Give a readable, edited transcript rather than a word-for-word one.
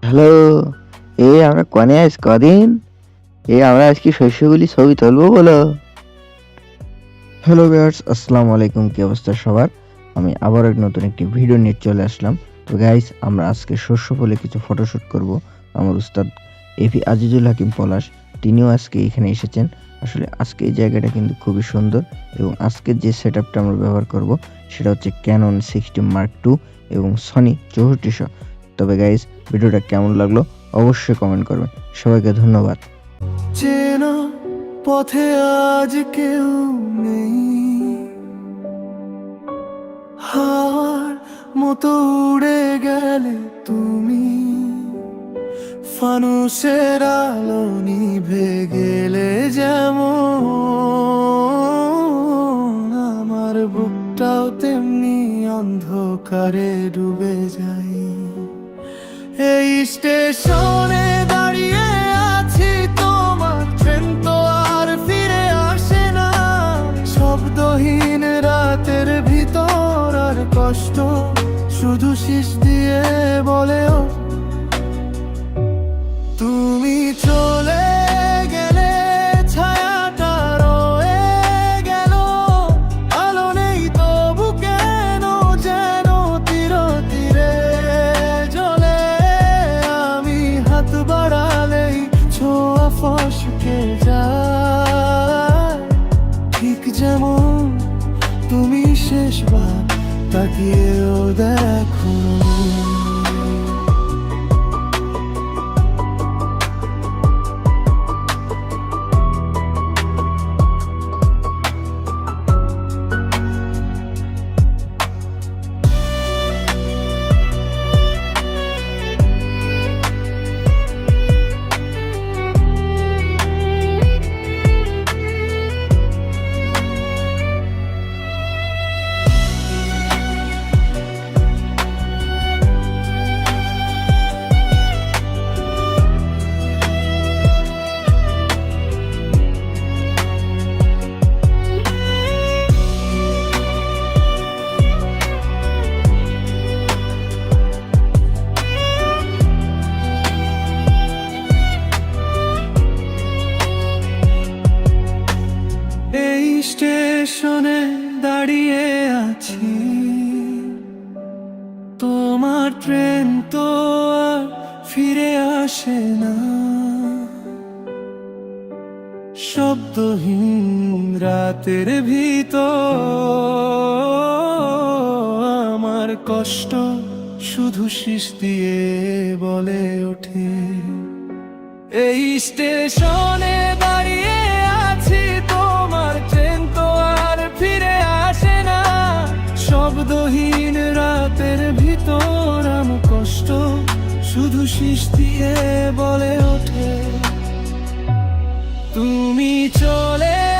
Hello. আমরা কনে আজ কদিন আমরা আজকে শস্যগুলি ছবি তুলবো বলো। হ্যালো ভিউয়ার্স, আসসালামু আলাইকুম। কি অবস্থা সবার? আমি আবার এক নতুন একটি ভিডিও নিয়ে চলে আসলাম। তো গাইস, আমরা আজকে শস্য ফুলে কিছু ফটোশুট করব। আমার উস্তাদ এভি আজিজুল হাকিম পলাশ তিনিও আজকে এখানে এসেছেন। আসলে আজকে এই জায়গাটা কিন্তু খুবই সুন্দর এবং আজকে যে সেটআপটা আমরা ব্যবহার করব সেটা হচ্ছে ক্যানন 60 মার্ক II এবং সনি 6400। তবে গাইস, ভিডিওটা কেমন লাগলো অবশ্যই কমেন্ট করবেন। সবাইকে ধন্যবাদ। চেনা পথে আজ কেউ নেই, হাওয়ার মতো উড়ে গেলে তুমি, ফানুসের আলো নিভে গেলে যেমন আমার বুকটাও তেমনি অন্ধকারে ডুবে যায়। এই স্টেশনে দাঁড়িয়ে আছি, তোমার ট্রেন তো আর ফিরে আসে না। শব্দহীন রাতের ভিতর আর কষ্ট শুধু শিস দিয়ে বলে ও তুমি চলে গেলে, ছায়াটা রয়ে গেল, আলো নেই তবু কেন যেন তীরে তীরে জ্বলে। আমি হাত বাড়ালেই ছোঁয়া ফসকে যায়, ঠিক যেমন তুমি শেষবার তাকিয়েও দেখো। এই স্টেশনে দাঁড়িয়ে আছি, তোমার ট্রেন তো আর ফিরে আসে না। শব্দহীন রাতের ভিতর আমার কষ্ট শুধু শিস দিয়ে বলে ওঠে। এই স্টেশনে দাঁড়িয়ে আছি, তোমার ট্রেন তো আর ফিরে আসে না। শব্দহীন রাতের ভিতর আমার কষ্ট শুধু শিস দিয়ে বলে ওঠে তুমি চলে